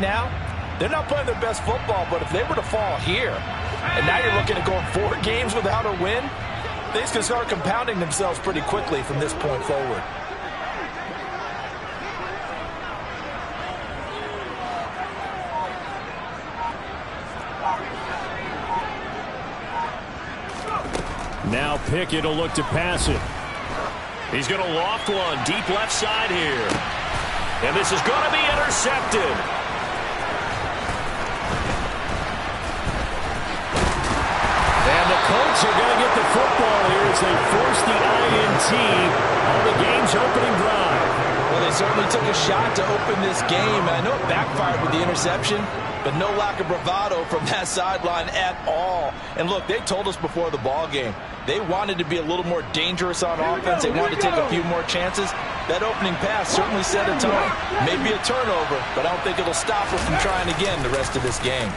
right now, they're not playing their best football, but if they were to fall here, and now you're looking at going 4 games without a win, things can start compounding themselves pretty quickly from this point forward. Now Pickett will look to pass it. He's going to loft one deep left side here. And this is going to be intercepted. And the Colts are going to get the football here as they force the INT on the game's opening drive. Well, they certainly took a shot to open this game, and I know it backfired with the interception, but no lack of bravado from that sideline at all. And look, they told us before the ball game, they wanted to be a little more dangerous on offense. They wanted to take a few more chances. That opening pass certainly set a tone. Maybe a turnover, but I don't think it'll stop them from trying again the rest of this game.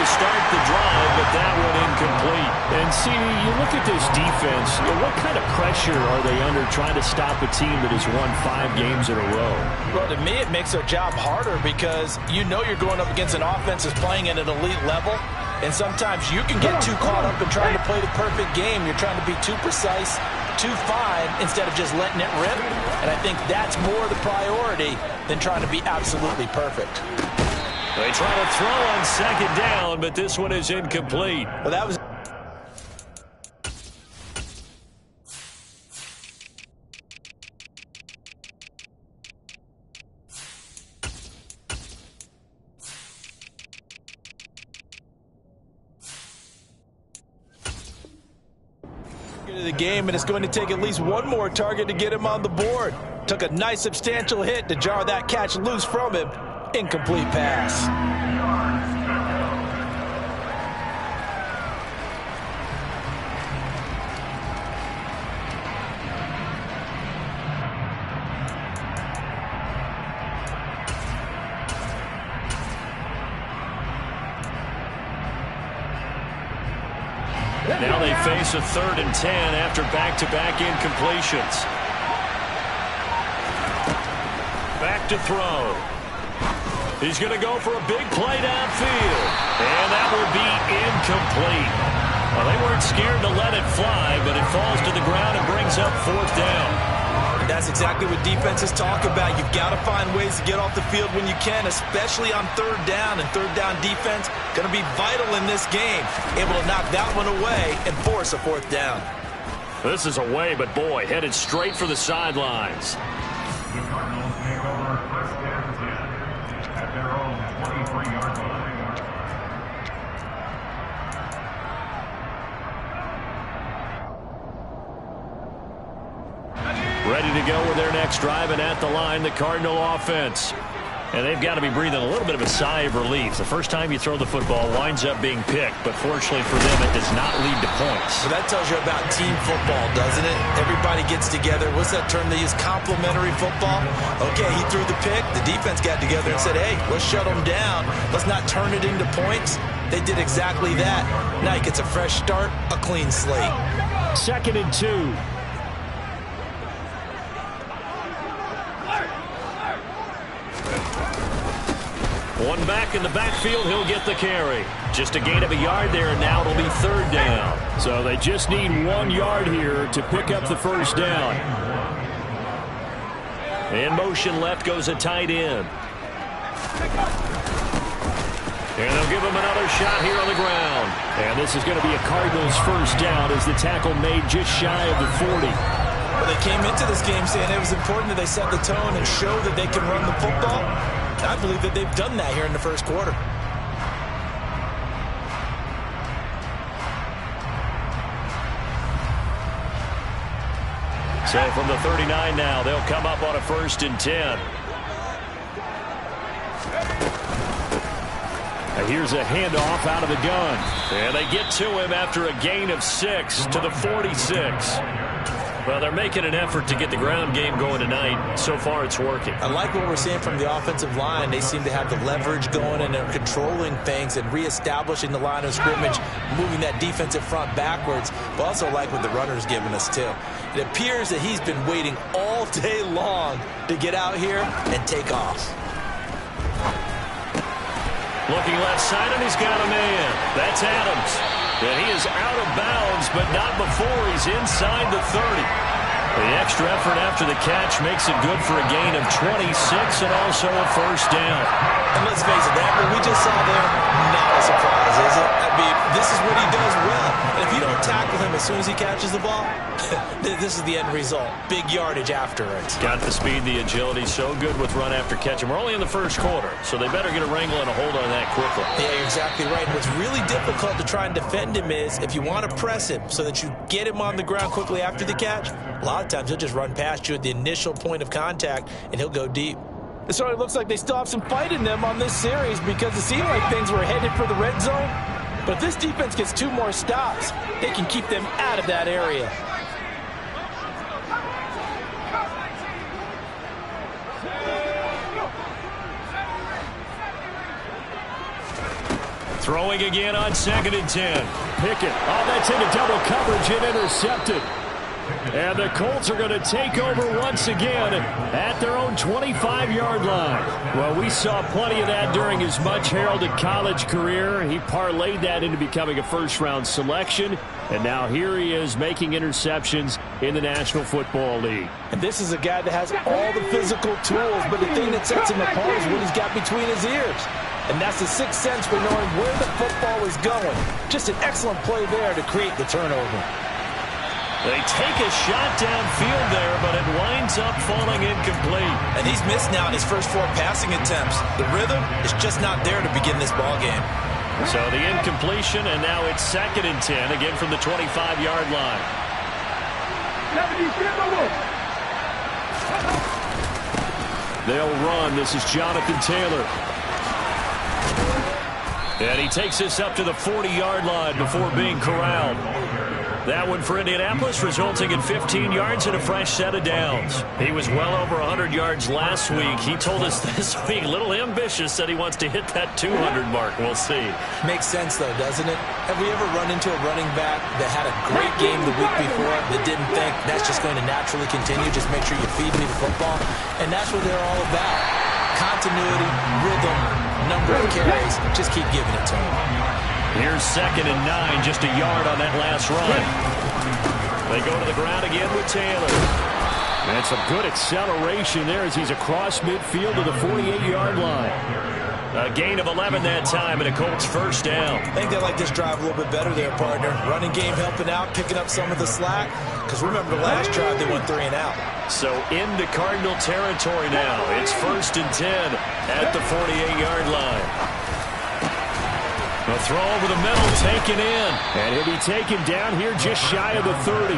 Start the drive, but that one incomplete. And see, you look at this defense, what kind of pressure are they under trying to stop a team that has won 5 games in a row? Well, to me, it makes their job harder because you know you're going up against an offense that's playing at an elite level, and sometimes you can get too caught up in trying to play the perfect game. You're trying to be too precise, too fine, instead of just letting it rip, and I think that's more the priority than trying to be absolutely perfect. They try to throw on second down, but this one is incomplete. Well, that was... the game, and it's going to take at least one more target to get him on the board. Took a nice substantial hit to jar that catch loose from him. Incomplete pass. Now they face a 3rd and 10 after back-to-back incompletions. Back to throw. He's going to go for a big play downfield. And that will be incomplete. Well, they weren't scared to let it fly, but it falls to the ground and brings up 4th down. That's exactly what defenses talk about. You've got to find ways to get off the field when you can, especially on 3rd down. And 3rd down defense going to be vital in this game. Able to knock that one away and force a 4th down. This is away, but boy, headed straight for the sidelines. The Cardinals take over 1st and 10 at their own 23-yard line. Ready to go with their next drive, and at the line, the Cardinal offense. And they've got to be breathing a little bit of a sigh of relief. The first time you throw the football winds up being picked, but fortunately for them, it does not lead to points. So that tells you about team football, doesn't it? Everybody gets together. What's that term they use? Complementary football? Okay, he threw the pick. The defense got together and said, hey, let's shut them down. Let's not turn it into points. They did exactly that. Now he gets a fresh start, a clean slate. 2nd and 2. One back in the backfield, he'll get the carry. Just a gain of a yard there, and now it'll be 3rd down. So they just need 1 yard here to pick up the 1st down. In motion left goes a tight end. And they'll give him another shot here on the ground. And this is going to be a Cardinals 1st down as the tackle made just shy of the 40. Well, they came into this game saying it was important that they set the tone and show that they can run the football. I believe that they've done that here in the 1st quarter. So from the 39 now, they'll come up on a 1st and 10. And here's a handoff out of the gun. And they get to him after a gain of 6 to the 46. Well, they're making an effort to get the ground game going tonight. So far, it's working. I like what we're seeing from the offensive line. They seem to have the leverage going, and they're controlling things and reestablishing the line of scrimmage, moving that defensive front backwards. But also like what the runner's giving us, too. It appears that he's been waiting all day long to get out here and take off. Looking left side, and he's got a man. That's Adams. And he is out of bounds, but not before he's inside the 30. The extra effort after the catch makes it good for a gain of 26 and also a first down. And let's face it, that what we just saw there, not a surprise, is it? I mean, this is what he does well. And if you don't tackle him as soon as he catches the ball, this is the end result. Big yardage after it. Got the speed, the agility, so good with run after catch. And we're only in the first quarter, so they better get a wrangle and a hold on that quickly. Yeah, you're exactly right. And what's really difficult to try and defend him is if you want to press him so that you get him on the ground quickly after the catch, a lot of times he'll just run past you at the initial point of contact, and he'll go deep. It sort of looks like they still have some fight in them on this series because it seemed like things were headed for the red zone. But if this defense gets 2 more stops, they can keep them out of that area. Throwing again on 2nd and 10. Pickett. Oh, that's into double coverage and intercepted. And the Colts are going to take over once again at their own 25-yard line. Well, we saw plenty of that during his much-heralded college career. He parlayed that into becoming a first-round selection. And now here he is making interceptions in the National Football League. And this is a guy that has all the physical tools, but the thing that sets him apart is what he's got between his ears. And that's the sixth sense for knowing where the football is going. Just an excellent play there to create the turnover. They take a shot downfield there, but it winds up falling incomplete. And he's missed now in his first 4 passing attempts. The rhythm is just not there to begin this ball game. So the incompletion, and now it's 2nd and 10, again from the 25-yard line. They'll run. This is Jonathan Taylor. And he takes this up to the 40-yard line before being corralled. That one for Indianapolis, resulting in 15 yards and a fresh set of downs. He was well over 100 yards last week. He told us this week, a little ambitious, said he wants to hit that 200 mark. We'll see. Makes sense, though, doesn't it? Have we ever run into a running back that had a great game the week before that didn't think that's just going to naturally continue? Just make sure you feed me the football. And that's what they're all about. Continuity, rhythm, number of carries. Just keep giving it to him. Here's 2nd and 9, just a yard on that last run. They go to the ground again with Taylor. And some good acceleration there as he's across midfield to the 48-yard line. A gain of 11 that time and a Colts first down. I think they like this drive a little bit better there, partner. Running game helping out, picking up some of the slack. Because remember the last drive, they went 3 and out. So into Cardinal territory now. It's 1st and 10 at the 48-yard line. A throw over the middle, taken in. And he'll be taken down here just shy of the 30.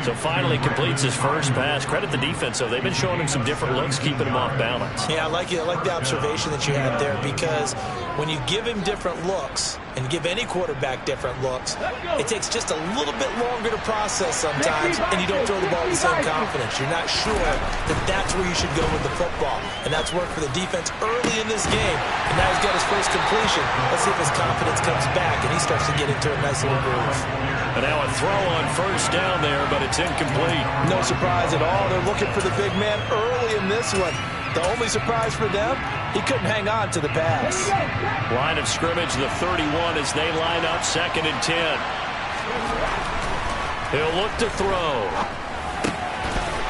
So finally completes his first pass. Credit the defense, though. They've been showing him some different looks, keeping him off balance. Yeah, I like it. I like the observation that you had there, because when you give him different looks and give any quarterback different looks, it takes just a little bit longer to process sometimes, and you don't throw the ball with the same confidence. You're not sure that that's where you should go with the football. And that's worked for the defense early in this game. And now he's got his first completion. Let's see if his confidence comes back and he starts to get into a nice little groove. And now a throw on first down there, but it's incomplete. No surprise at all. They're looking for the big man early in this one. The only surprise for them, he couldn't hang on to the pass. Line of scrimmage, the 31 as they line up 2nd and 10. He'll look to throw.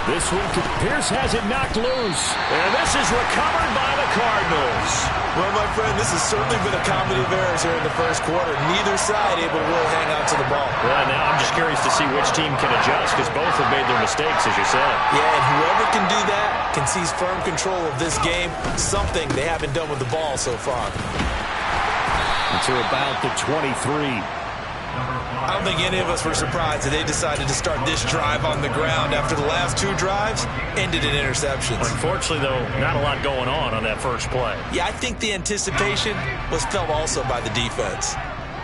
This one, Pierce has it knocked loose. And this is recovered by the Cardinals. Well, my friend, this has certainly been a comedy of errors here in the first quarter. Neither side able to really hang on to the ball. Well, now I'm just curious to see which team can adjust, because both have made their mistakes, as you said. Yeah, and whoever can do that can seize firm control of this game, something they haven't done with the ball so far. To about the 23. I don't think any of us were surprised that they decided to start this drive on the ground after the last 2 drives ended in interceptions. Unfortunately, though, not a lot going on that first play. Yeah, I think the anticipation was felt also by the defense.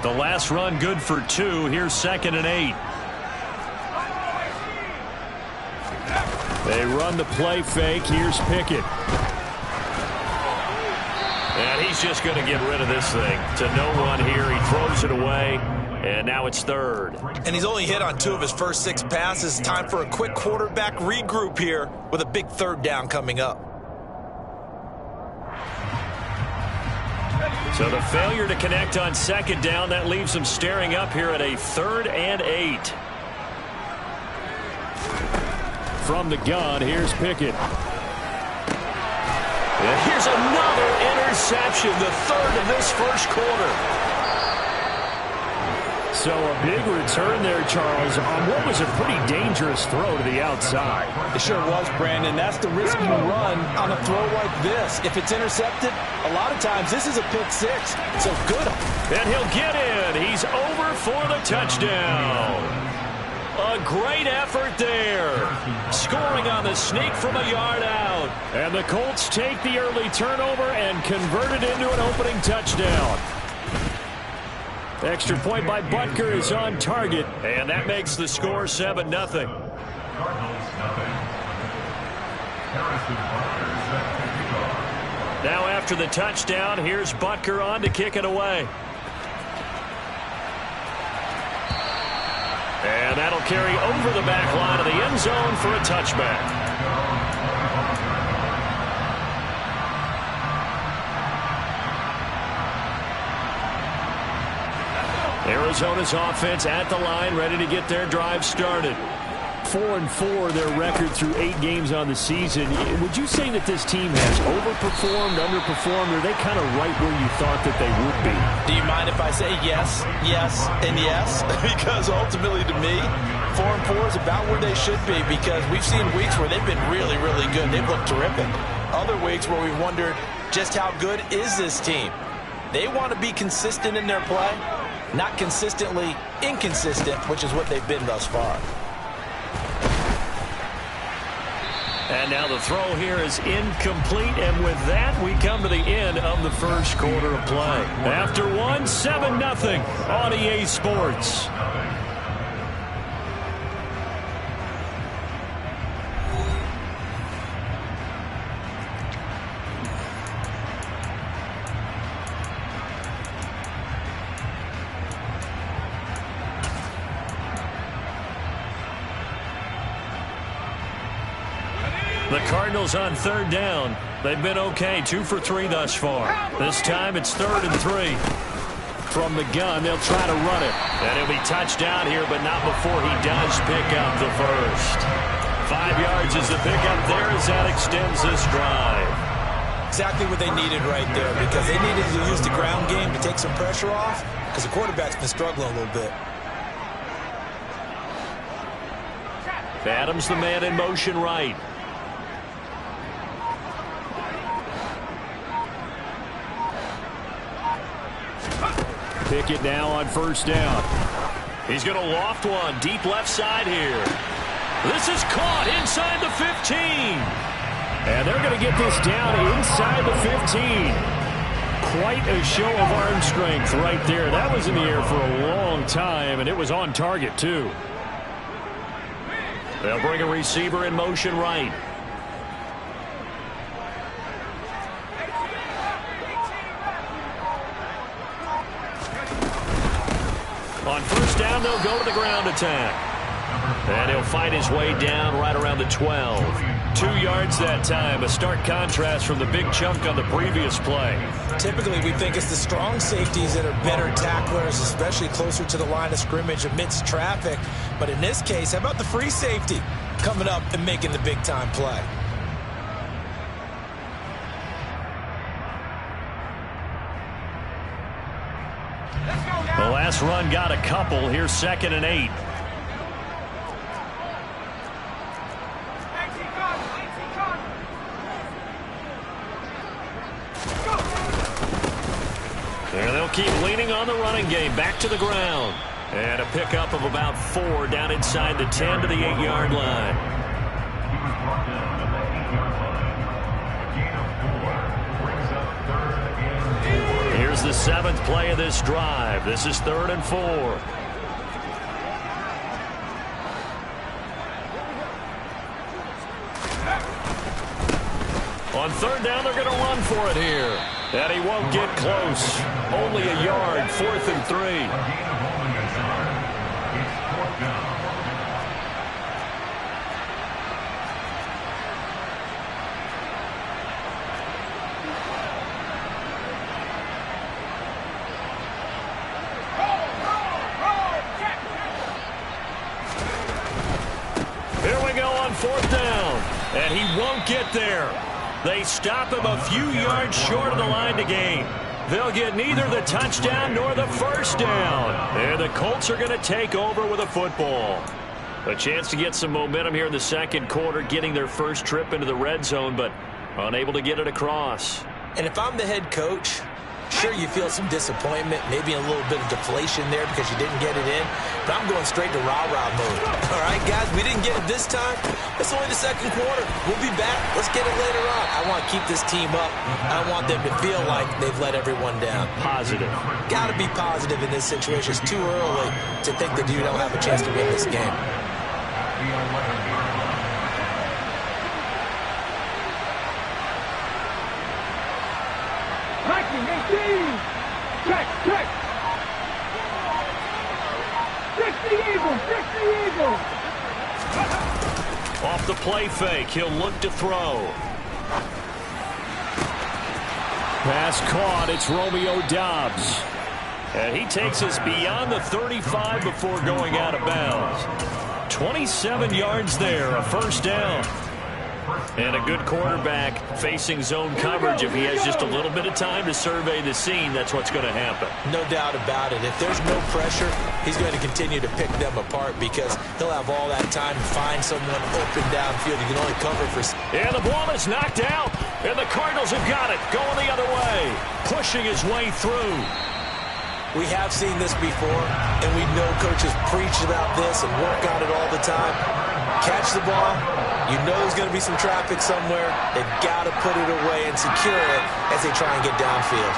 The last run good for 2. Here's 2nd and 8. They run the play fake. Here's Pickett. And he's just going to get rid of this thing to no one here. He throws it away, and now it's third. And he's only hit on 2 of his first 6 passes. Time for a quick quarterback regroup here with a big third down coming up. So the failure to connect on second down, that leaves him staring up here at a 3rd and 8. From the gun, here's Pickett. And here's another interception, the 3rd of this first quarter. So a big return there, Charles, on what was a pretty dangerous throw to the outside. It sure was, Brandon. That's the risk you run on a throw like this. If it's intercepted, a lot of times this is a pick 6. So good. And he'll get in. He's over for the touchdown. A great effort there. Scoring on the sneak from a yard out. And the Colts take the early turnover and convert it into an opening touchdown. Extra point by Butker is on target, and that makes the score 7-0. Now after the touchdown, here's Butker on to kick it away. And that'll carry over the back line of the end zone for a touchback. Arizona's offense at the line, ready to get their drive started. 4-4 their record through 8 games on the season. Would you say that this team has overperformed, underperformed, or are they kind of right where you thought that they would be? Do you mind if I say yes, yes, and yes? Because ultimately to me, 4-4 is about where they should be, because we've seen weeks where they've been really, really good. They've looked terrific. Other weeks where we've wondered just how good is this team. They want to be consistent in their play. Not consistently inconsistent, which is what they've been thus far. And now the throw here is incomplete, and with that, we come to the end of the first quarter of play. After one, 7-0 on EA Sports. The Cardinals on 3rd down. They've been okay, 2 for 3 thus far. This time it's 3rd and 3. From the gun, they'll try to run it. And he'll be touched down here, but not before he does pick up the first. 5 yards is the pickup there as that extends this drive. Exactly what they needed right there, because they needed to use the ground game to take some pressure off, because the quarterback's been struggling a little bit. Adams the man in motion right. Pickett now on 1st down. He's going to loft one deep left side here. This is caught inside the 15. And they're going to get this down inside the 15. Quite a show of arm strength right there. That was in the air for a long time, and it was on target too. They'll bring a receiver in motion right. On 1st down, they'll go to the ground attack. And he'll fight his way down right around the 12. 2 yards that time, a stark contrast from the big chunk on the previous play. Typically, we think it's the strong safeties that are better tacklers, especially closer to the line of scrimmage amidst traffic. But in this case, how about the free safety coming up and making the big-time play? The last run got a couple. Here's 2nd and 8. There they'll keep leaning on the running game. Back to the ground. And a pickup of about 4 down inside the 10 to the 8-yard line. Here's the 7th play of this drive. This is 3rd and 4. On third down, they're going to run for it here. And he won't get close. Only a yard, 4th and 3. A gain of only a yard. It's 4th down. Here we go on 4th down. And he won't get there. They stop him a few yards short of the line to gain. They'll get neither the touchdown nor the first down. And the Colts are going to take over with a football. A chance to get some momentum here in the second quarter, getting their first trip into the red zone, but unable to get it across. And if I'm the head coach, sure, you feel some disappointment, maybe a little bit of deflation there because you didn't get it in, but I'm going straight to rah-rah mode. All right, guys, we didn't get it this time. It's only the second quarter. We'll be back. Let's get it later on. I want to keep this team up. I don't want them to feel like they've let everyone down. Positive. Got to be positive in this situation. It's too early to think that you don't have a chance to win this game. Hacking 18. Check. Fix the eagle. Off the play fake, he'll look to throw. Pass caught, it's Romeo Doubs. And he takes us beyond the 35 before going out of bounds. 27 yards there, a first down. And a good quarterback facing zone coverage. If he has just a little bit of time to survey the scene, that's what's going to happen. No doubt about it. If there's no pressure, he's going to continue to pick them apart because he'll have all that time to find someone open downfield. He can only cover for... And the ball is knocked out. And the Cardinals have got it. Going the other way. Pushing his way through. We have seen this before, and we know coaches preach about this and work on it all the time. Catch the ball. You know there's going to be some traffic somewhere. They've got to put it away and secure it as they try and get downfield.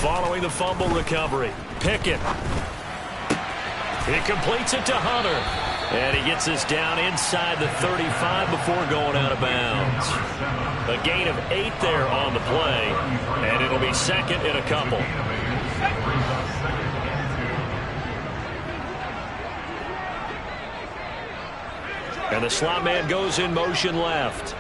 Following the fumble recovery, Pickett. He completes it to Hunter. And he gets us down inside the 35 before going out of bounds. A gain of 8 there on the play, and it'll be second and a couple. And the slot man goes in motion left.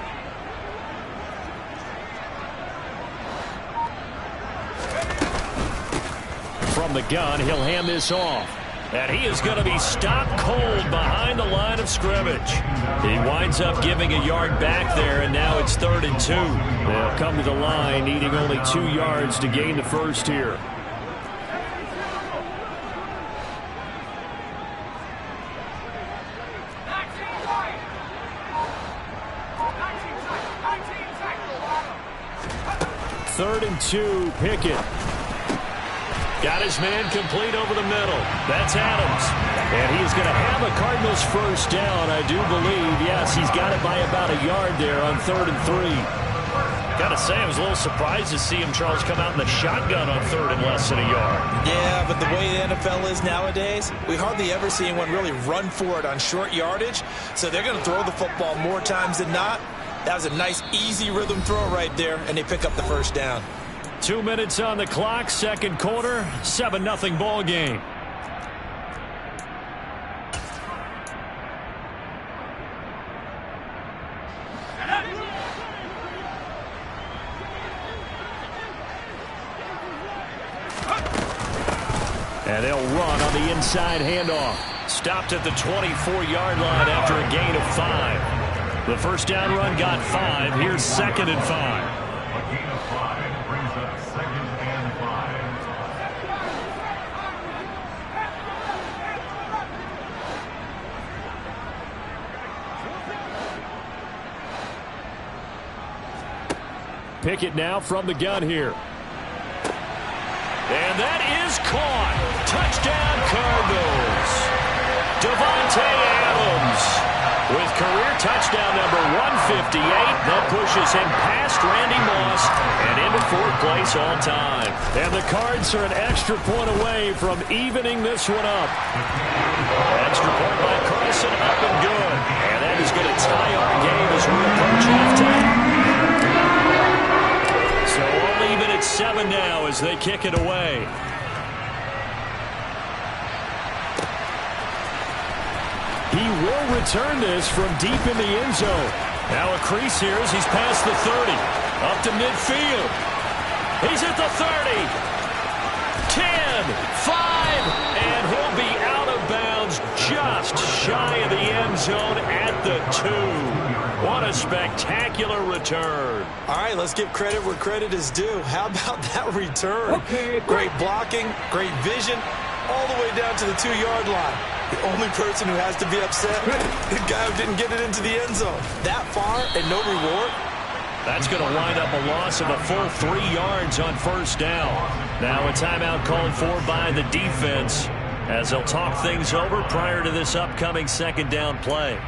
From the gun, he'll hand this off. And he is going to be stopped cold behind the line of scrimmage. He winds up giving a yard back there, and now it's 3rd and 2. They'll come to the line, needing only 2 yards to gain the first here. Third and 2, Pickett. Got his man complete over the middle. That's Adams. And he's going to have a Cardinals first down, I do believe. Yes, he's got it by about a yard there on 3rd and 3. Got to say, I was a little surprised to see him, Charles, come out in the shotgun on 3rd and less than a yard. Yeah, but the way the NFL is nowadays, we hardly ever see anyone really run for it on short yardage. So they're going to throw the football more times than not. That was a nice, easy rhythm throw right there, and they pick up the first down. 2 minutes on the clock, second quarter, 7-0 ball game. And they'll run on the inside handoff. Stopped at the 24-yard line after a gain of 5. The first down run got 5. Here's 2nd and 5. Pickett now from the gun here. And that is caught. Touchdown, Cardinals. Davante Adams with career touchdown number 58. That pushes him past Randy Moss and into 4th place all time. And the Cards are an extra point away from evening this one up. Extra point by Carlson, up and good. And that is going to tie our game as we approach halftime. So all even at 7 now as they kick it away. He will return this from deep in the end zone. Now a crease here as he's past the 30. Up to midfield. He's at the 30. 10, 5, and he'll be out of bounds just shy of the end zone at the 2. What a spectacular return. All right, let's give credit where credit is due. How about that return? Great blocking, great vision, all the way down to the 2-yard line. The only person who has to be upset, the guy who didn't get it into the end zone. That far and no reward? That's going to wind up a loss of a full 3 yards on 1st down. Now a timeout called for by the defense as they'll talk things over prior to this upcoming 2nd down play.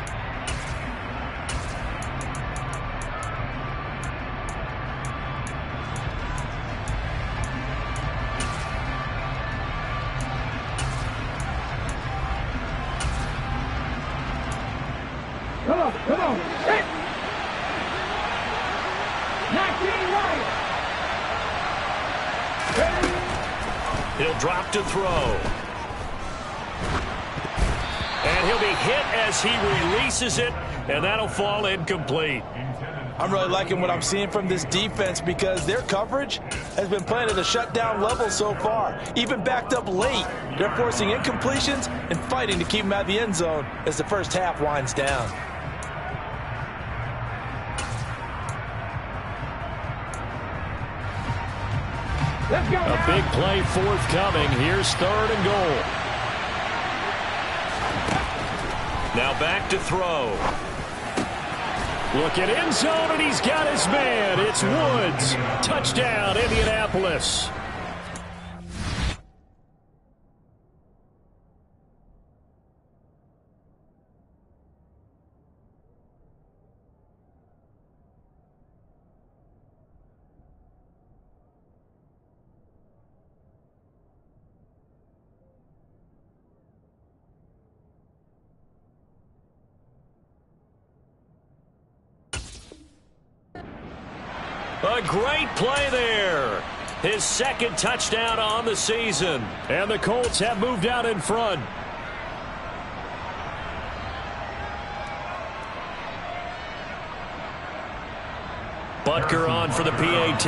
Come on. Hit. 19 right. He'll drop to throw. And he'll be hit as he releases it, and that'll fall incomplete. I'm really liking what I'm seeing from this defense because their coverage has been playing at a shutdown level so far. Even backed up late, they're forcing incompletions and fighting to keep them out of the end zone as the first half winds down. Let's go. A big play forthcoming. Here's 3rd and goal. Now back to throw. Look at end zone, and he's got his man. It's Woods. Touchdown, Indianapolis. A great play there. His 2nd touchdown on the season. And the Colts have moved out in front. Butker on for the PAT.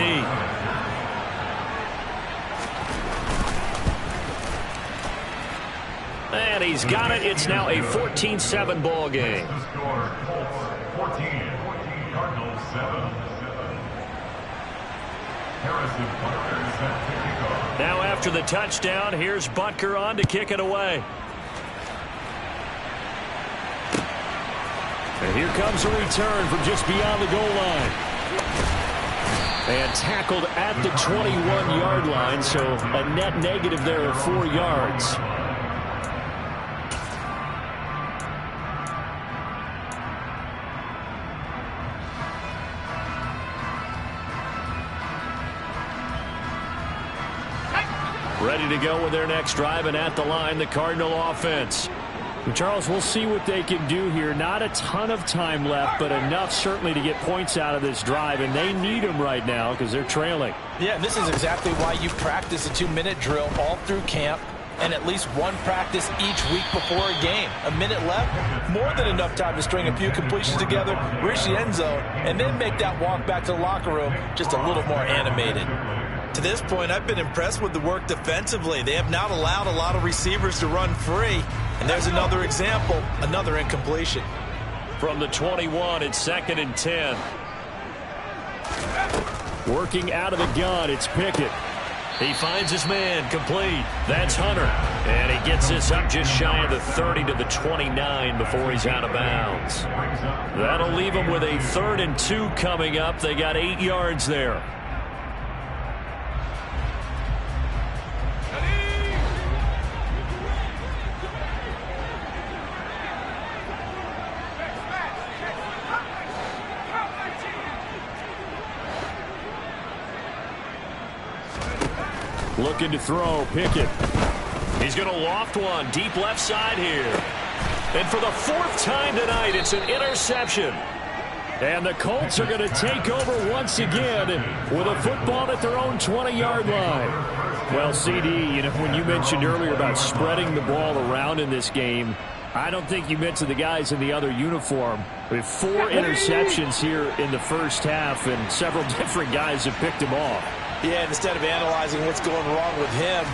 And he's got it. It's now a 14-7 ball game. Colts 14, Cardinals 7. Now after the touchdown, here's Butker on to kick it away. And here comes a return from just beyond the goal line. And tackled at the 21-yard line, so a net negative there of 4 yards. Ready to go with their next drive, and at the line, the Cardinal offense. Charles, we'll see what they can do here. Not a ton of time left, but enough certainly to get points out of this drive, and they need them right now because they're trailing. Yeah, this is exactly why you practice a 2-minute drill all through camp and at least one practice each week before a game. A minute left, more than enough time to string a few completions together, reach the end zone, and then make that walk back to the locker room just a little more animated. To this point, I've been impressed with the work defensively. They have not allowed a lot of receivers to run free. And there's another example, another incompletion. From the 21, it's 2nd and 10. Working out of the gun, it's Pickett. He finds his man, complete. That's Hunter. And he gets this up just shy of the 30 to the 29 before he's out of bounds. That'll leave him with a 3rd and 2 coming up. They got 8 yards there. Looking to throw, Pickett. He's going to loft one deep left side here. And for the 4th time tonight, it's an interception. And the Colts are going to take over once again with a football at their own 20-yard line. Well, CD, you know, when you mentioned earlier about spreading the ball around in this game, I don't think you mentioned the guys in the other uniform. We have 4 interceptions here in the first half, and several different guys have picked them off. Yeah, instead of analyzing what's going wrong with him,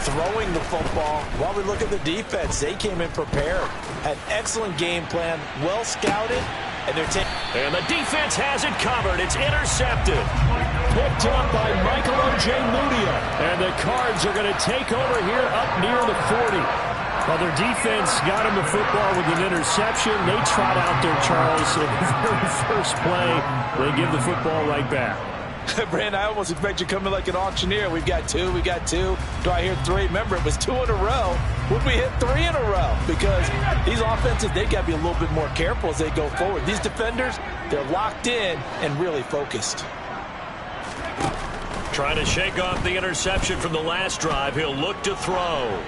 throwing the football, while we look at the defense, they came in prepared. Had excellent game plan, well scouted, and they're taking. And the defense has it covered. It's intercepted. Picked up by Michael O.J. Mudia. And the Cards are going to take over here up near the 40. Well, their defense got him the football with an interception. They trot out there, Charles, in the very first play. They give the football right back. Brand, I almost expect you to come in like an auctioneer. We've got 2, we got 2. Do I hear 3? Remember, it was 2 in a row. Would we hit 3 in a row? Because these offenses, they got to be a little bit more careful as they go forward. These defenders, they're locked in and really focused. Trying to shake off the interception from the last drive. He'll look to throw.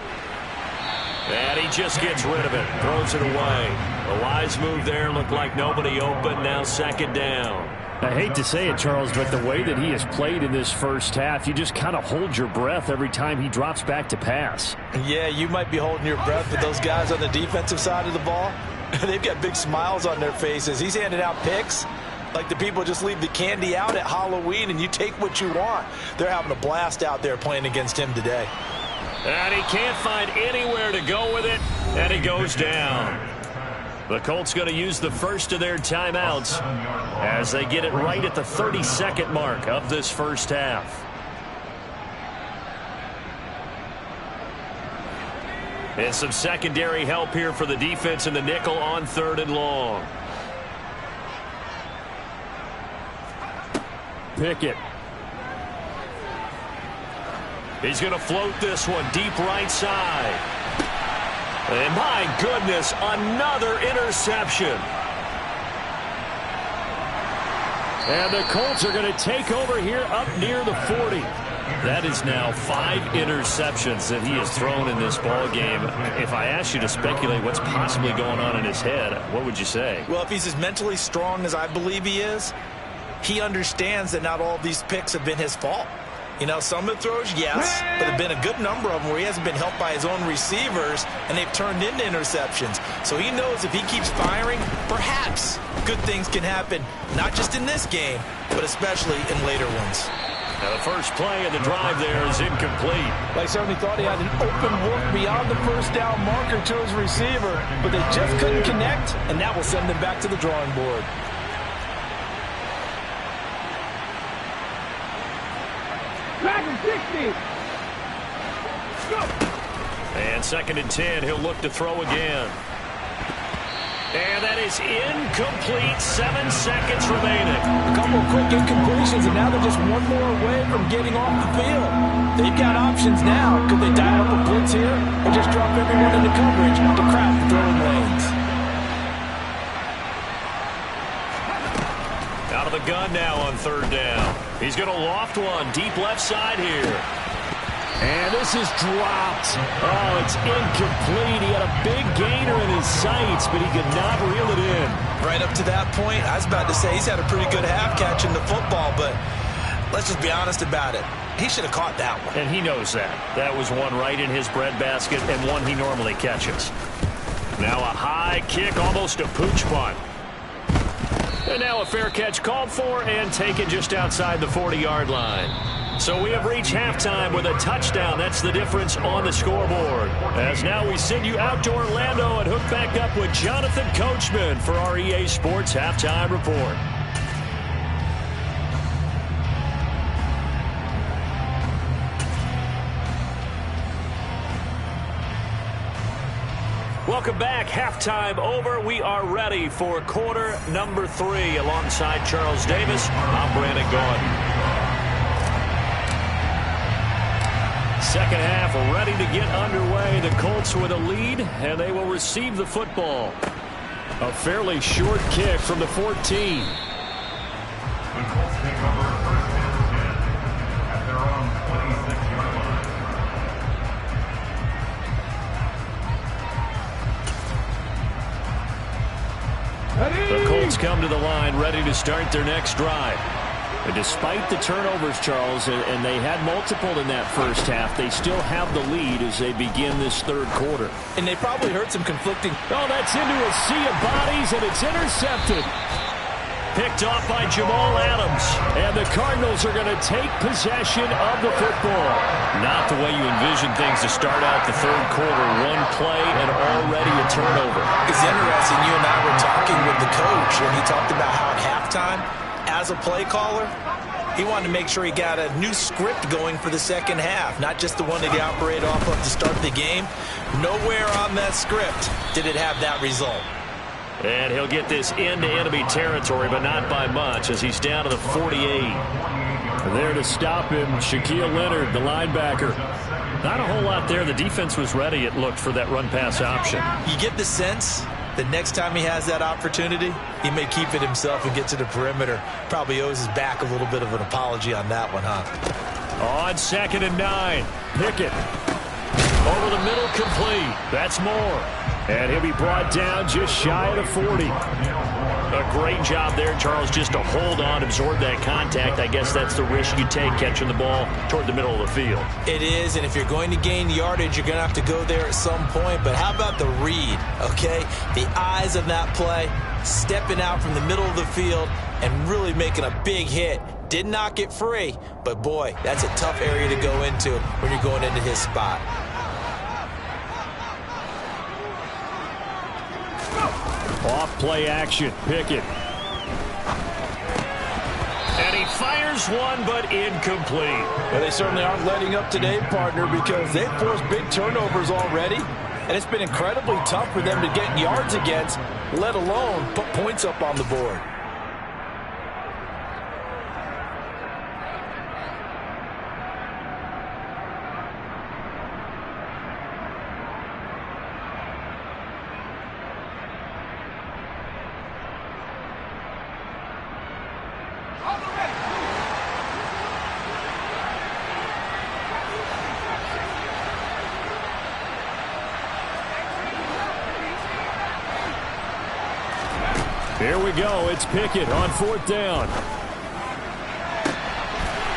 And he just gets rid of it. Throws it away. A wise move there. Looked like nobody open. Now 2nd down. I hate to say it, Charles, but the way that he has played in this first half, you just kind of hold your breath every time he drops back to pass. Yeah, you might be holding your breath, but those guys on the defensive side of the ball, they've got big smiles on their faces. He's handing out picks like the people just leave the candy out at Halloween and you take what you want. They're having a blast out there playing against him today. And he can't find anywhere to go with it, and he goes down. The Colts going to use the first of their timeouts as they get it right at the 32nd mark of this first half. And some secondary help here for the defense in the nickel on 3rd and long. Pickett. He's going to float this one deep right side. And my goodness, another interception. And the Colts are going to take over here up near the 40. That is now 5 interceptions that he has thrown in this ball game. If I asked you to speculate what's possibly going on in his head, what would you say? Well, if he's as mentally strong as I believe he is, he understands that not all of these picks have been his fault. You know, some of the throws, yes, but there have been a good number of them where he hasn't been helped by his own receivers, and they've turned into interceptions. So he knows if he keeps firing, perhaps good things can happen, not just in this game, but especially in later ones. Now the first play of the drive there is incomplete. They certainly thought he had an open look beyond the first down marker to his receiver, but they just couldn't connect, and that will send them back to the drawing board. Back in 60. Go. And 2nd and 10, he'll look to throw again. And that is incomplete. 7 seconds remaining. A couple of quick incompletions, and now they're just one more away from getting off the field. They've got options now. Could they dial up a blitz here or just drop everyone into coverage to crowd the throwing lanes? Out of the gun now on 3rd down. He's going to loft one deep left side here. And this is dropped. Oh, it's incomplete. He had a big gainer in his sights, but he could not reel it in. Right up to that point, I was about to say he's had a pretty good half catching the football, but let's just be honest about it. He should have caught that one. And he knows that. That was one right in his breadbasket and one he normally catches. Now a high kick, almost a pooch punt. And now a fair catch called for and taken just outside the 40-yard line. So we have reached halftime with a touchdown. That's the difference on the scoreboard. As now we send you out to Orlando and hook back up with Jonathan Coachman for our EA Sports Halftime Report. Welcome back. Halftime over. We are ready for quarter number 3. Alongside Charles Davis, I'm Brandon Gordon. Second half ready to get underway. The Colts with a lead, and they will receive the football. A fairly short kick from the 14. The Colts take over 1st and 10 at their own 26-yard line. come to the line, ready to start their next drive. And despite the turnovers, Charles, and they had multiple in that first half, they still have the lead as they begin this third quarter. And they probably heard some conflicting. Oh, that's into a sea of bodies, and it's intercepted. Picked off by Jamal Adams. And the Cardinals are going to take possession of the football. Not the way you envision things to start out the third quarter. One play and already a turnover. It's interesting. You and I were talking with the coach, and he talked about how at halftime, as a play caller, he wanted to make sure he got a new script going for the second half, not just the one that he operated off of to start the game. Nowhere on that script did it have that result. And he'll get this into enemy territory, but not by much, as he's down to the 48. There to stop him, Shaquille Leonard, the linebacker. Not a whole lot there. The defense was ready, it looked, for that run-pass option. You get the sense that next time he has that opportunity, he may keep it himself and get to the perimeter. Probably owes his back a little bit of an apology on that one, huh? On 2nd and 9, Pickett. Over the middle, complete. That's more. And he'll be brought down just shy of the 40. A great job there, Charles, just to hold on, absorb that contact. I guess that's the risk you take catching the ball toward the middle of the field. It is, and if you're going to gain yardage, you're going to have to go there at some point. But how about the read, okay? The eyes of that play, stepping out from the middle of the field and really making a big hit. Did not get free, but boy, that's a tough area to go into when you're going into his spot. Off play action, Pickett. And he fires one, but incomplete. Well, they certainly aren't letting up today, partner, because they've forced big turnovers already, and it's been incredibly tough for them to get yards against, let alone put points up on the board. Here we go. It's Pickett on 4th down.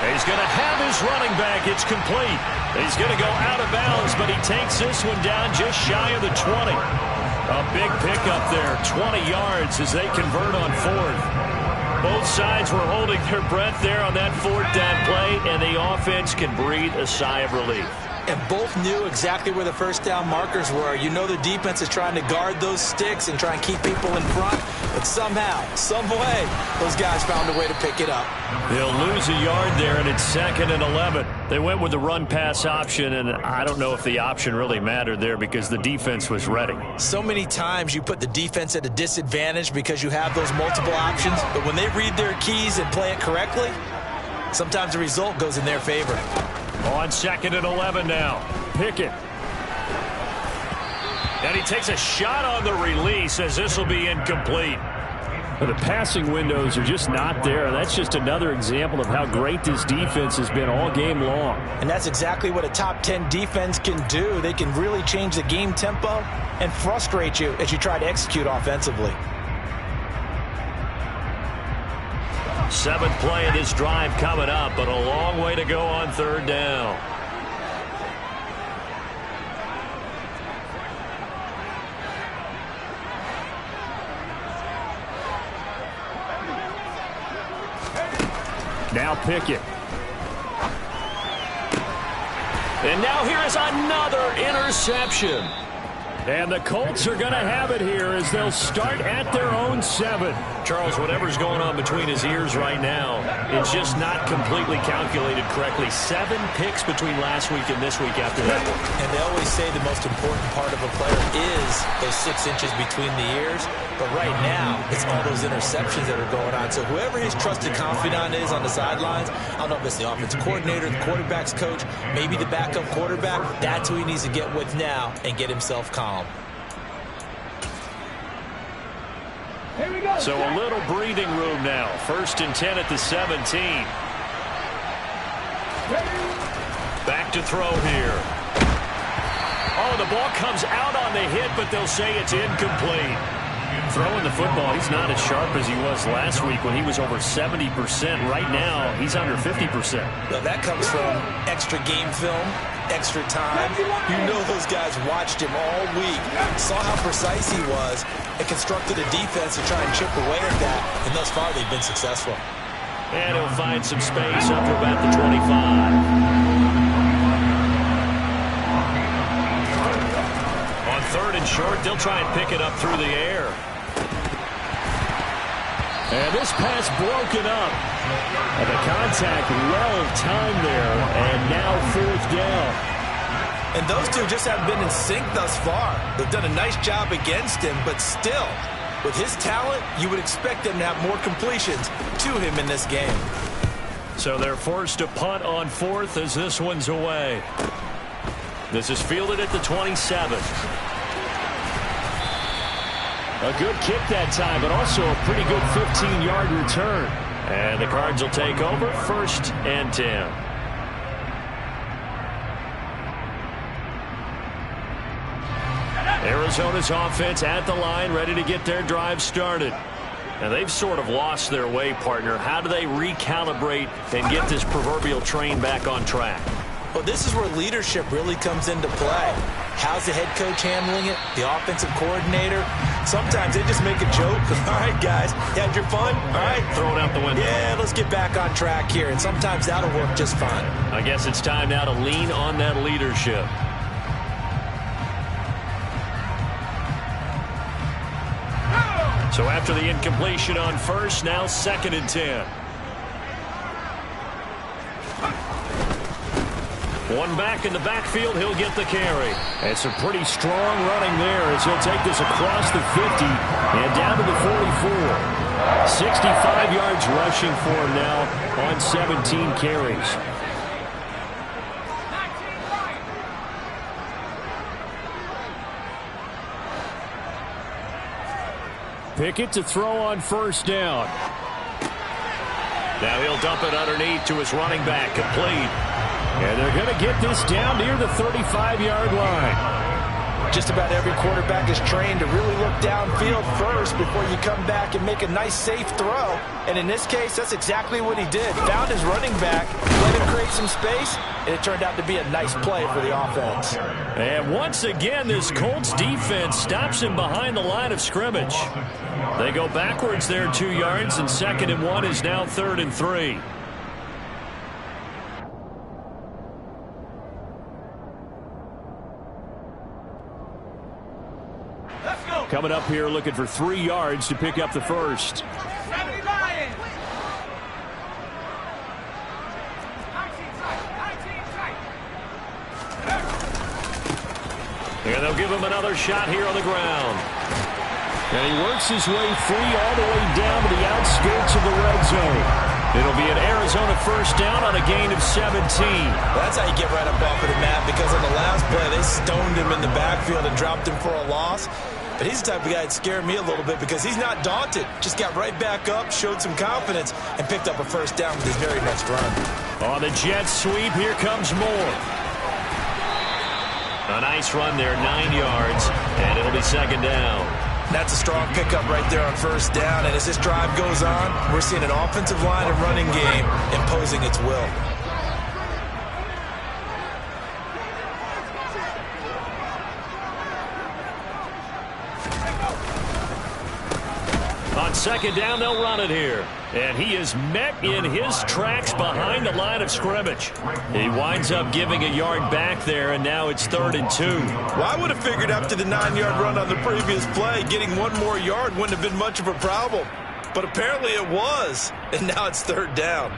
He's going to have his running back. It's complete. He's going to go out of bounds, but he takes this one down just shy of the 20. A big pickup there, 20 yards as they convert on 4th. Both sides were holding their breath there on that 4th down play, and the offense can breathe a sigh of relief. And both knew exactly where the first down markers were. You know the defense is trying to guard those sticks and try and keep people in front. But somehow, some way, those guys found a way to pick it up. They'll lose a yard there, and it's 2nd and 11. They went with the run-pass option, and I don't know if the option really mattered there because the defense was ready. So many times you put the defense at a disadvantage because you have those multiple options. But when they read their keys and play it correctly, sometimes the result goes in their favor. On 2nd and 11 now. Pickett. And he takes a shot on the release as this will be incomplete. But the passing windows are just not there. That's just another example of how great this defense has been all game long. And that's exactly what a top 10 defense can do. They can really change the game tempo and frustrate you as you try to execute offensively. 7th play of this drive coming up, but a long way to go on 3rd down. Now Pickett. And now here is another interception. And the Colts are going to have it here as they'll start at their own 7. Charles, whatever's going on between his ears right now, it's just not completely calculated correctly. 7 picks between last week and this week after that one. And they always say the most important part of a player is those 6 inches between the ears. But right now, it's all those interceptions that are going on. So whoever his trusted confidant is on the sidelines, I don't know if it's the offensive coordinator, the quarterback's coach, maybe the backup quarterback, that's who he needs to get with now and get himself calm. Here we go. So a little breathing room now. 1st and 10 at the 17. Back to throw here. Oh, the ball comes out on the hit, but they'll say it's incomplete. Throwing the football, he's not as sharp as he was last week when he was over 70%. Right now, he's under 50%. Well, that comes from extra game film, extra time. You know those guys watched him all week, saw how precise he was, and constructed a defense to try and chip away at that. And thus far, they've been successful. And he'll find some space up to about the 25. On 3rd and short, they'll try and pick it up through the air. And this pass broken up. And the contact well timed there. And now 4th down. And those two just haven't been in sync thus far. They've done a nice job against him, but still, with his talent, you would expect them to have more completions to him in this game. So they're forced to punt on 4th as this one's away. This is fielded at the 27. A good kick that time, but also a pretty good 15-yard return. And the Cards will take over 1st and 10. Arizona's offense at the line, ready to get their drive started. And they've sort of lost their way, partner. How do they recalibrate and get this proverbial train back on track? Well, this is where leadership really comes into play. How's the head coach handling it? The offensive coordinator? Sometimes they just make a joke. All right, guys, you had your fun? All right. Throw it out the window. Yeah, let's get back on track here. And sometimes that'll work just fine. I guess it's time now to lean on that leadership. So after the incompletion on 1st, now 2nd and 10. One back in the backfield, he'll get the carry. And some pretty strong running there as he'll take this across the 50 and down to the 44. 65 yards rushing for him now on 17 carries. Pickett to throw on 1st down. Now he'll dump it underneath to his running back, complete. And they're going to get this down near the 35-yard line. Just about every quarterback is trained to really look downfield first before you come back and make a nice, safe throw. And in this case, that's exactly what he did. Found his running back, let him create some space, and it turned out to be a nice play for the offense. And once again, this Colts defense stops him behind the line of scrimmage. They go backwards there 2 yards, and 2nd and 1 is now 3rd and 3. Coming up here looking for 3 yards to pick up the first. And they'll give him another shot here on the ground. And he works his way free all the way down to the outskirts of the red zone. It'll be an Arizona 1st down on a gain of 17. That's how you get right up off of the mat, because on the last play, they stoned him in the backfield and dropped him for a loss. But he's the type of guy that scared me a little bit because he's not daunted. Just got right back up, showed some confidence, and picked up a 1st down with his very next run. On the jet sweep, here comes more. A nice run there, 9 yards, and it'll be 2nd down. That's a strong pickup right there on 1st down, and as this drive goes on, we're seeing an offensive line and running game imposing its will. On 2nd down, they'll run it here. And he is met in his tracks behind the line of scrimmage. He winds up giving a yard back there, and now it's 3rd and 2. Well, I would have figured after the 9-yard run on the previous play, getting 1 more yard wouldn't have been much of a problem. But apparently it was, and now it's 3rd down.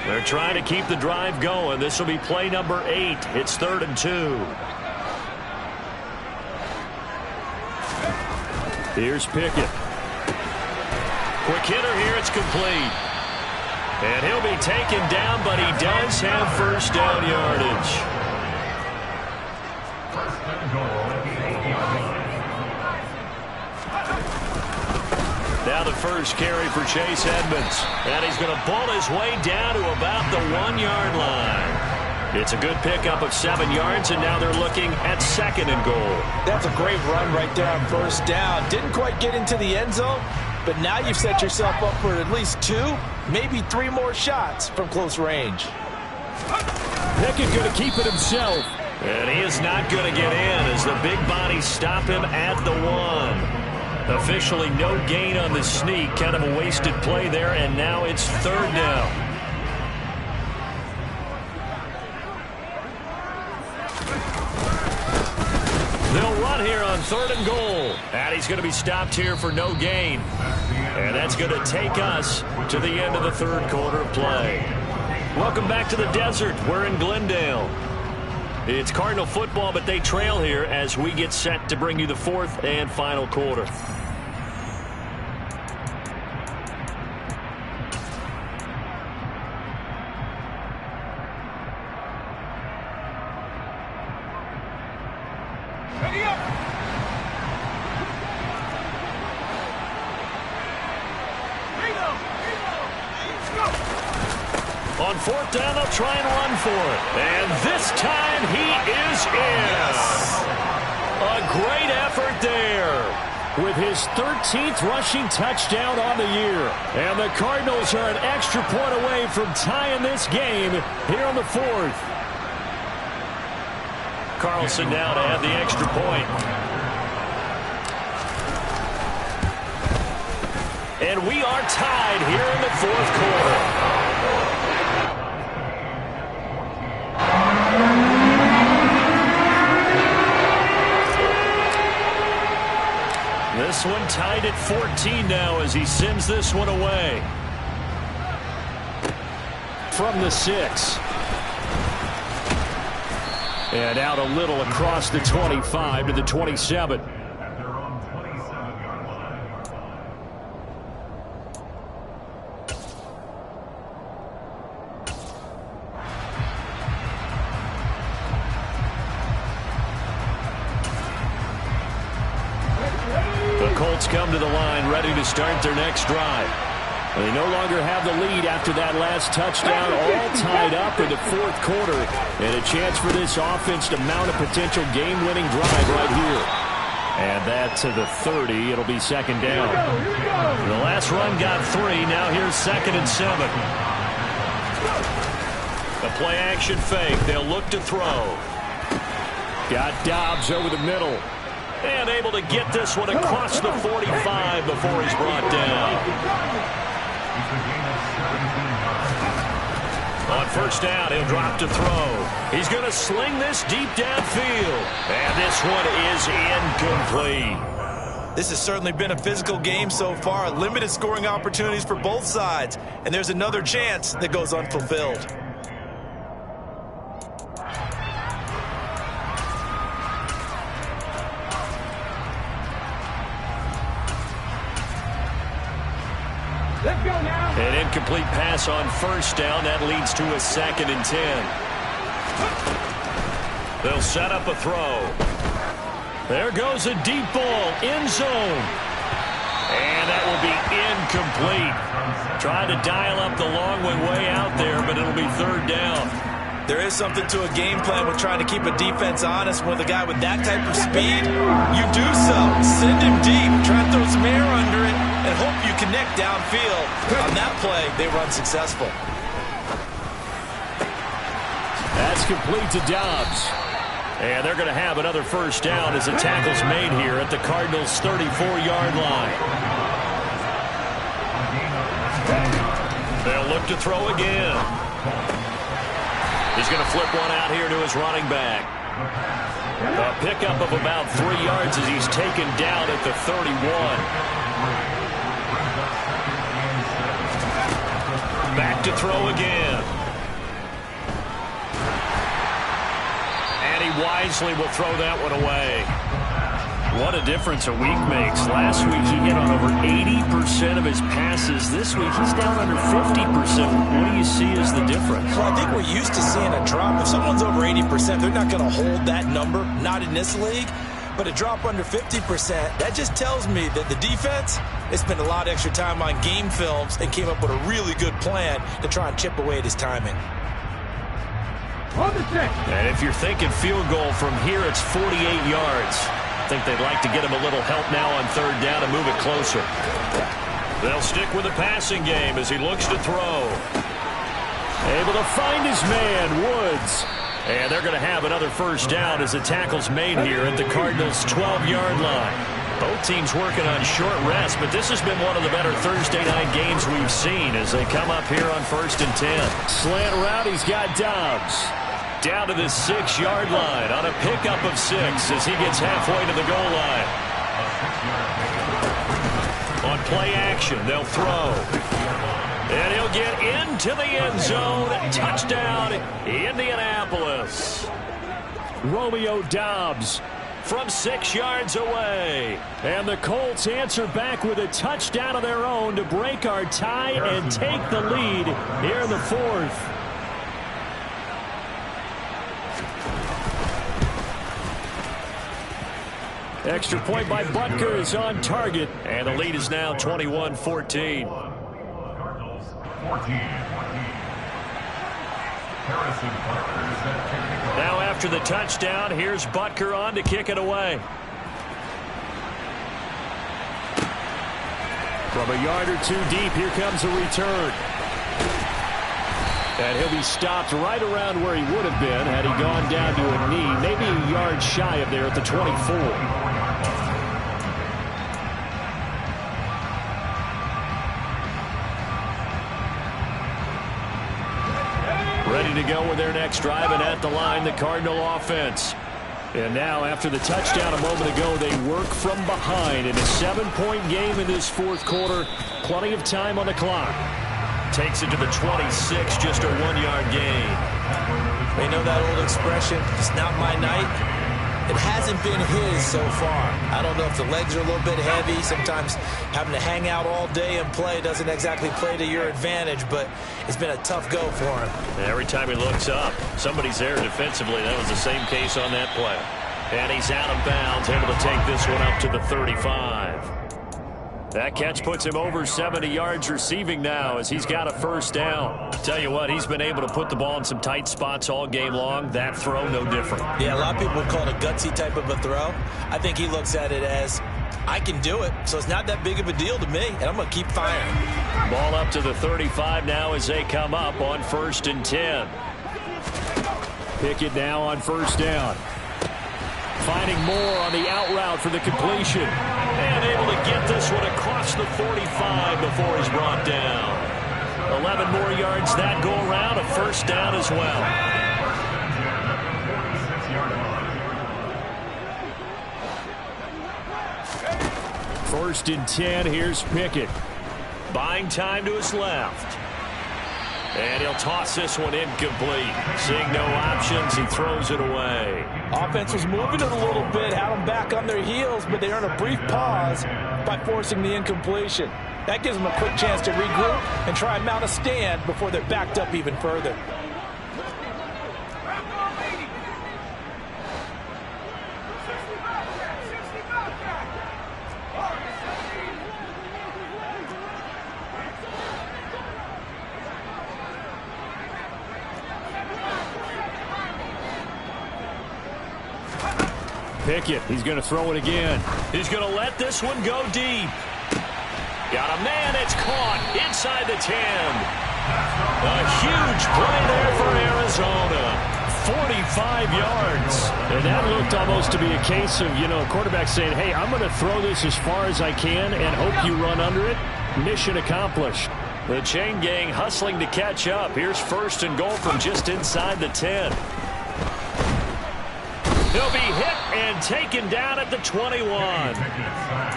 They're trying to keep the drive going. This will be play number 8. It's 3rd and 2. Here's Pickett. Quick hitter here, it's complete. And he'll be taken down, but he does have 1st down yardage. Now the first carry for Chase Edmonds. And he's going to ball his way down to about the 1-yard line. It's a good pickup of 7 yards, and now they're looking at 2nd and goal. That's a great run right there on first down. Didn't quite get into the end zone, but now you've set yourself up for at least 2, maybe 3 more shots from close range. Pickett going to keep it himself. And he is not going to get in as the big bodies stop him at the 1. Officially no gain on the sneak. Kind of a wasted play there, and now it's 3rd down. They'll run here on 3rd and goal. And he's going to be stopped here for no gain. And that's going to take us to the end of the 3rd quarter of play. Welcome back to the desert. We're in Glendale. It's Cardinal football, but they trail here as we get set to bring you the 4th and final quarter. On 4th down, they'll try and run for it. And this time he is in. Yes. A great effort there. With his 13th rushing touchdown on the year. And the Cardinals are an extra point away from tying this game here on the 4th. Carlson now to add the extra point. And we are tied here in the 4th quarter. This one tied at 14 now as he sends this one away. From the 6. And out a little across the 25 to the 27. Colts come to the line ready to start their next drive. They no longer have the lead after that last touchdown, all tied up in the 4th quarter. And a chance for this offense to mount a potential game-winning drive right here. And that to the 30. It'll be 2nd down. The last run got 3. Now here's 2nd and 7. The play-action fake. They'll look to throw. Got Dobbs over the middle. And able to get this one across the 45 before he's brought down. On 1st down, he'll drop to throw. He's going to sling this deep downfield. And this one is incomplete. This has certainly been a physical game so far. Limited scoring opportunities for both sides. And there's another chance that goes unfulfilled. Let's go now. An incomplete pass on 1st down. That leads to a 2nd and 10. They'll set up a throw. There goes a deep ball. End zone. And that will be incomplete. Tried to dial up the long way out there, but it'll be 3rd down. There is something to a game plan with trying to keep a defense honest. With a guy with that type of speed, you do so. Send him deep. Try and throw some air under it and hope you connect downfield. On that play, they run successful. That's complete to Dobbs. And they're going to have another 1st down as the tackle's made here at the Cardinals' 34-yard line. They'll look to throw again. He's going to flip one out here to his running back. A pickup of about 3 yards as he's taken down at the 31. Back to throw again. And he wisely will throw that one away. What a difference a week makes. Last week he hit on over 80% of his passes. This week he's down under 50%. What do you see as the difference? Well, I think we're used to seeing a drop. If someone's over 80%, they're not going to hold that number, not in this league. But a drop under 50%, that just tells me that the defense, they spent a lot of extra time on game films and came up with a really good plan to try and chip away at his timing. On the 6. And if you're thinking field goal from here, it's 48 yards. I think they'd like to get him a little help now on 3rd down and move it closer. They'll stick with the passing game as he looks to throw. Able to find his man, Woods. And they're going to have another 1st down as the tackle's made here at the Cardinals' 12-yard line. Both teams working on short rest, but this has been one of the better Thursday night games we've seen as they come up here on 1st and 10. Slant route, he's got Dobbs. Down to the 6-yard line on a pickup of 6 as he gets halfway to the goal line. On play action, they'll throw. And he'll get into the end zone. Touchdown, Indianapolis. Romeo Dobbs from 6 yards away. And the Colts answer back with a touchdown of their own to break our tie and take the lead here in the 4th. Extra point by Butker is on target. And the lead is now 21-14. Cardinals 14. Now after the touchdown, here's Butker on to kick it away. From a yard or 2 deep, here comes a return. And he'll be stopped right around where he would have been had he gone down to a knee, maybe a yard shy of there at the 24. Ready to go with their next drive, and at the line, the Cardinal offense. And now, after the touchdown a moment ago, they work from behind in a 7-point game in this 4th quarter. Plenty of time on the clock. Takes it to the 26, just a 1-yard gain. They know that old expression, it's not my night. It hasn't been his so far. I don't know if the legs are a little bit heavy. Sometimes having to hang out all day and play doesn't exactly play to your advantage, but it's been a tough go for him. Every time he looks up, somebody's there defensively. That was the same case on that play. And he's out of bounds, able to take this one up to the 35. That catch puts him over 70 yards receiving now as he's got a 1st down. Tell you what, he's been able to put the ball in some tight spots all game long. That throw, no different. Yeah, a lot of people would call it a gutsy type of a throw. I think he looks at it as, I can do it, so it's not that big of a deal to me, and I'm going to keep firing. Ball up to the 35 now as they come up on 1st and 10. Pickett now on 1st down. Finding more on the out route for the completion. And able to get this one across the 45 before he's brought down. 11 more yards that go around, a 1st down as well. First and 10, here's Pickett. Buying time to his left. And he'll toss this one incomplete. Seeing no options, he throws it away. Offense was moving it a little bit, had them back on their heels, but they earned a brief pause by forcing the incompletion. That gives them a quick chance to regroup and try and mount a stand before they're backed up even further. Pickett, he's going to throw it again. He's going to let this one go deep. Got a man, it's caught inside the 10. A huge play there for Arizona. 45 yards. And that looked almost to be a case of, a quarterback saying, hey, I'm going to throw this as far as I can and hope you run under it. Mission accomplished. The chain gang hustling to catch up. Here's 1st and goal from just inside the 10. He'll be hit and taken down at the 21.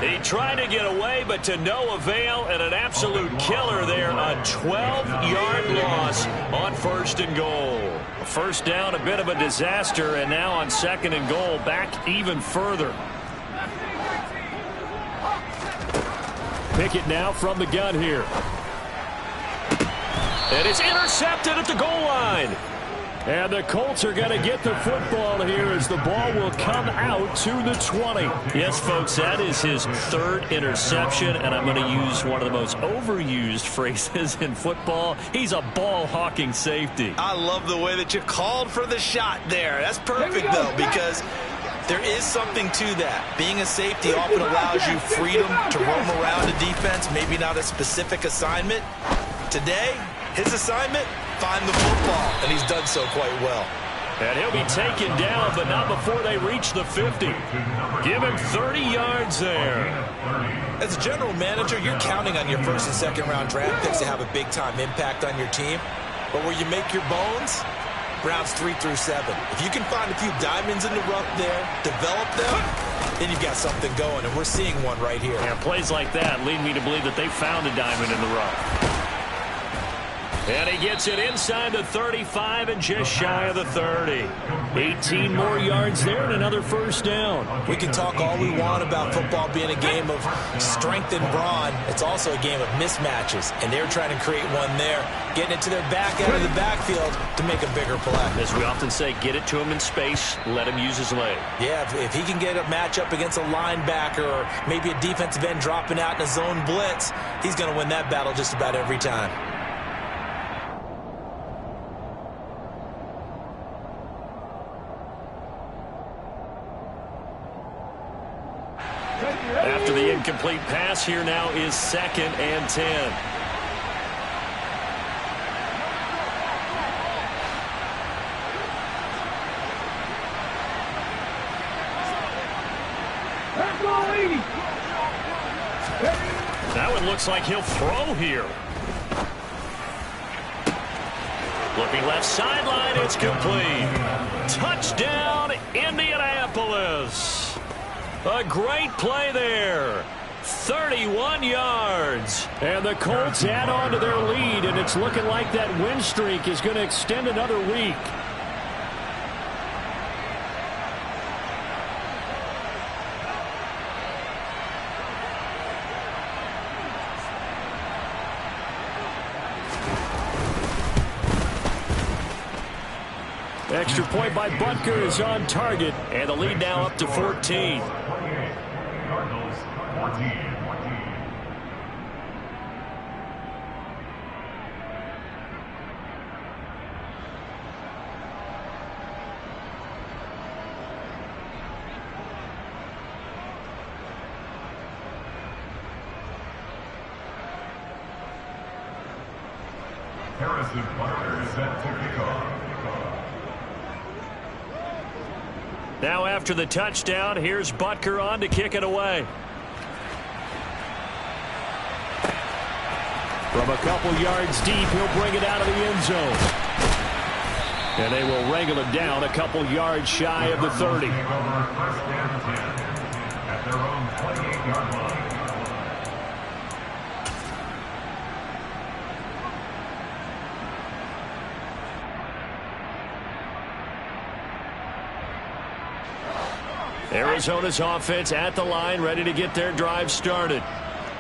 He tried to get away, but to no avail, and an absolute killer there. A 12-yard loss on 1st and goal. 1st down, a bit of a disaster, and now on 2nd and goal, back even further. Pickett now from the gun here. And it's intercepted at the goal line. And the Colts are going to get the football here as the ball will come out to the 20. Yes, folks, that is his third interception, and I'm going to use one of the most overused phrases in football. He's a ball-hawking safety. I love the way that you called for the shot there. That's perfect, though, because there is something to that. Being a safety often allows you freedom to roam around a defense, maybe not a specific assignment. Today, his assignment, find the football, and he's done so quite well. And he'll be taken down, but not before they reach the 50. Give him 30 yards there. As a general manager, you're counting on your first and second round draft picks to have a big-time impact on your team. But where you make your bones, rounds 3 through 7. If you can find a few diamonds in the rough there, develop them, then you've got something going, and we're seeing one right here. Yeah, plays like that lead me to believe that they found a diamond in the rough. And he gets it inside the 35 and just shy of the 30. 18 more yards there and another first down. We can talk all we want about football being a game of strength and brawn. It's also a game of mismatches, and they're trying to create one there, getting it to their back end of the backfield to make a bigger play. As we often say, get it to him in space, let him use his leg. Yeah, if he can get a matchup against a linebacker or maybe a defensive end dropping out in a zone blitz, he's going to win that battle just about every time. After the incomplete pass, here now is 2nd and 10. That one looks like he'll throw here. Looking left sideline, it's complete. Touchdown, Indianapolis. A great play there. 31 yards. And the Colts add on to their lead, and it's looking like that win streak is going to extend another week. Extra point by Butker is on target, and the lead now up to 14. Cardinals 14. Harrison Butker is set to kick off. Now after the touchdown, here's Butker on to kick it away. From a couple yards deep, he'll bring it out of the end zone. And they will wrangle it down a couple yards shy of the 30. At their own 28-yard line. Arizona's offense at the line, ready to get their drive started.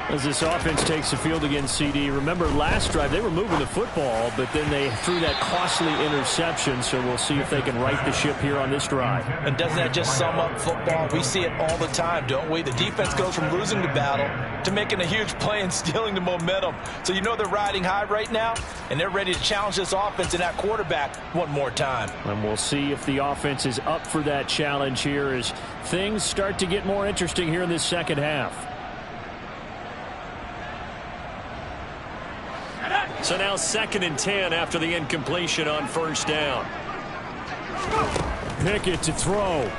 As this offense takes the field against CD, remember last drive they were moving the football, but then they threw that costly interception, so we'll see if they can right the ship here on this drive. And doesn't that just sum up football? We see it all the time, don't we? The defense goes from losing the battle to making a huge play and stealing the momentum. So you know they're riding high right now, and they're ready to challenge this offense and that quarterback one more time. And we'll see if the offense is up for that challenge here as things start to get more interesting here in this second half. So now 2nd and 10 after the incompletion on first down. Pickett to throw.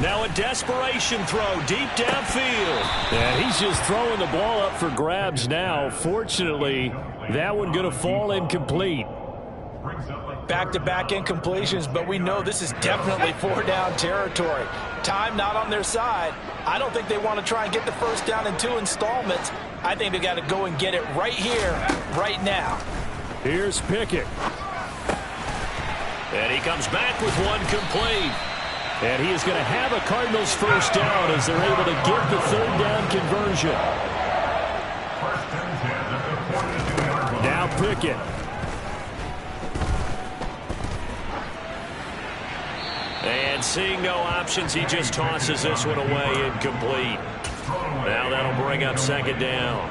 Now a desperation throw deep downfield. And he's just throwing the ball up for grabs now. Fortunately, that one going to fall incomplete. Back-to-back incompletions, but we know this is definitely 4-down territory. Time not on their side. I don't think they want to try and get the first down in 2 installments. I think they got to go and get it right here, right now. Here's Pickett. And he comes back with one complete. And he is going to have a Cardinals first down as they're able to get the 3rd down conversion. Now Pickett. And seeing no options, he just tosses this one away, incomplete. Now that'll bring up second down.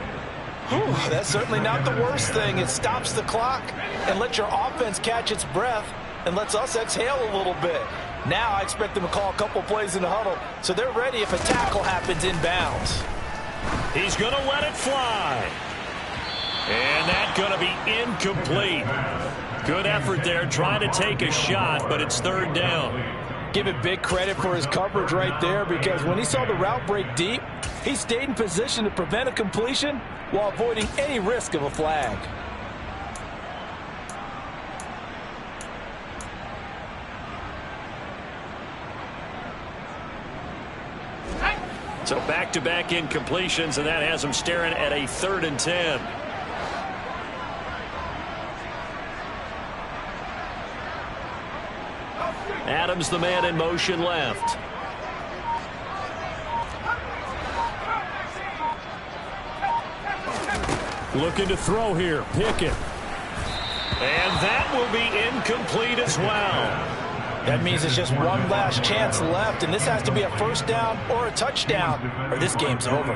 Whew, that's certainly not the worst thing. It stops the clock and lets your offense catch its breath and lets us exhale a little bit. Now I expect them to call a couple plays in the huddle, so they're ready if a tackle happens inbounds. He's going to let it fly. And that's going to be incomplete. Good effort there, trying to take a shot, but it's third down. Give it big credit for his coverage right there, because when he saw the route break deep, he stayed in position to prevent a completion while avoiding any risk of a flag. So back-to-back incompletions, and that has him staring at a 3rd and 10. Adams, the man in motion left. Looking to throw here. Pickett. And that will be incomplete as well. That means it's just one last chance left, and this has to be a first down or a touchdown, or this game's over.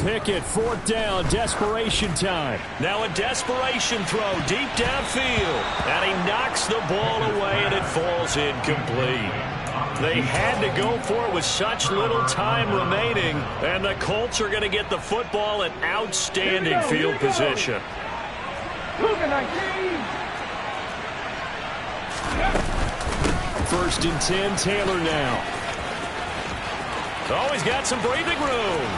Pickett, 4th down, desperation time. Now a desperation throw deep downfield. And he knocks the ball away, and it falls incomplete. They had to go for it with such little time remaining, and the Colts are going to get the football in outstanding field position. Wk9. 1st and 10, Taylor now. Oh, he's got some breathing room.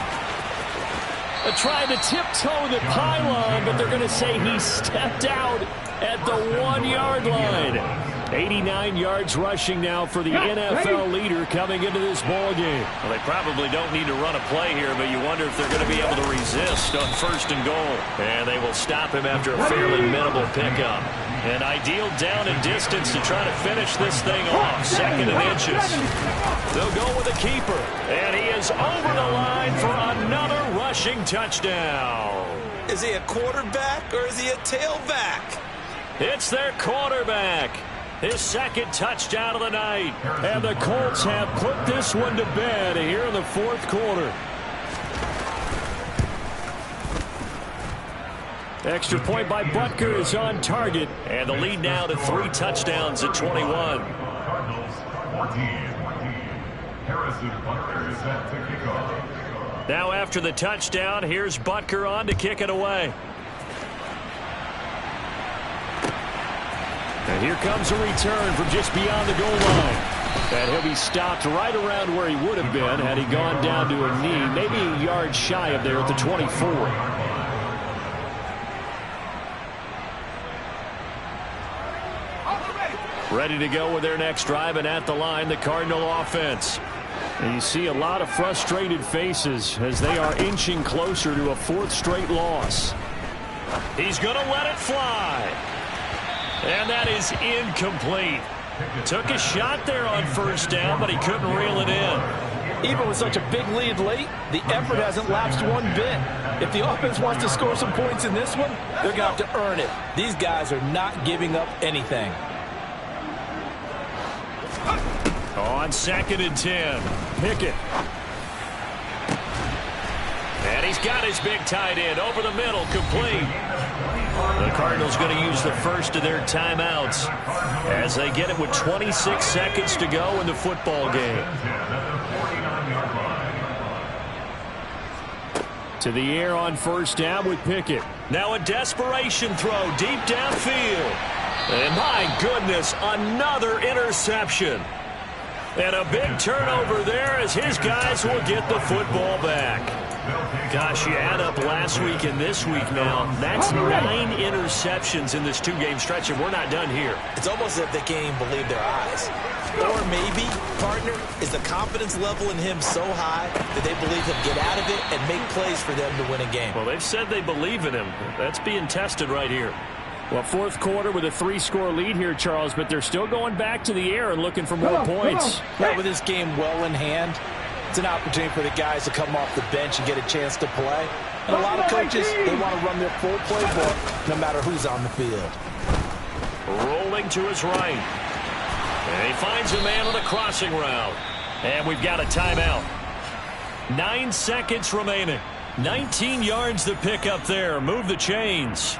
Trying to tiptoe the pylon, but they're going to say he stepped out at the 1-yard line. 89 yards rushing now for the NFL leader coming into this ball game. Well, they probably don't need to run a play here, but you wonder if they're going to be able to resist on 1st and goal. And they will stop him after a fairly minimal pickup. An ideal down and distance to try to finish this thing off. 2nd and inches. They'll go with a keeper. And he is over the line for another rushing touchdown. Is he a quarterback or is he a tailback? It's their quarterback. His 2nd touchdown of the night. And the Colts have put this one to bed here in the 4th quarter. Extra point by Butker is on target. And the lead now to 3 touchdowns at 21. Cardinals 14. Harrison Butker is set to kick off. Now after the touchdown, here's Butker on to kick it away. And here comes a return from just beyond the goal line. And he'll be stopped right around where he would have been had he gone down to a knee, maybe a yard shy of there at the 24. Ready to go with their next drive, and at the line, the Cardinal offense. And you see a lot of frustrated faces as they are inching closer to a 4th straight loss. He's going to let it fly. And that is incomplete. Took a shot there on 1st down, but he couldn't reel it in. Even with such a big lead late, the effort hasn't lapsed one bit. If the offense wants to score some points in this one, they're going to have to earn it. These guys are not giving up anything. On 2nd and 10. Pickett. And he's got his big tight end over the middle, complete. The Cardinals going to use the first of their timeouts as they get it with 26 seconds to go in the football game. To the air on 1st down with Pickett. Now a desperation throw deep downfield. And my goodness, another interception. And a big turnover there as his guys will get the football back. Gosh, you add up last week and this week now. That's 9 interceptions in this 2-game stretch, and we're not done here. It's almost as if they can't even believe their eyes. Or maybe, partner, is the confidence level in him so high that they believe he'll get out of it and make plays for them to win a game. Well, they've said they believe in him. That's being tested right here. Well, fourth quarter with a 3-score lead here, Charles, but they're still going back to the air and looking for more points. Yeah, with this game well in hand, it's an opportunity for the guys to come off the bench and get a chance to play. And a lot of coaches, they want to run their full playbook no matter who's on the field. Rolling to his right. And he finds a man on a crossing route. And we've got a timeout. 9 seconds remaining. 19 yards to pick up there. Move the chains.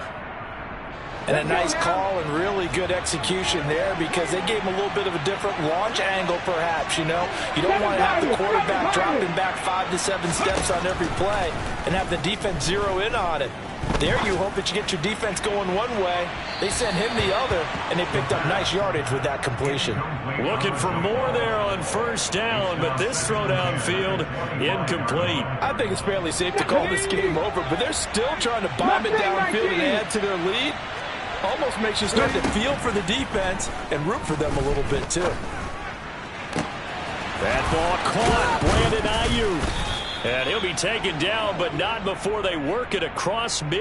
And a nice call and really good execution there because they gave him a little bit of a different launch angle perhaps, you know. You don't want to have the quarterback dropping back 5 to 7 steps on every play and have the defense zero in on it. There you hope that you get your defense going one way. They sent him the other, and they picked up nice yardage with that completion. Looking for more there on first down, but this throw downfield incomplete. I think it's fairly safe to call this game over, but they're still trying to bomb it downfield and add to their lead. Almost makes you start to feel for the defense and root for them a little bit, too. That ball caught. Brandon Ayuk. And he'll be taken down, but not before they work it across mid.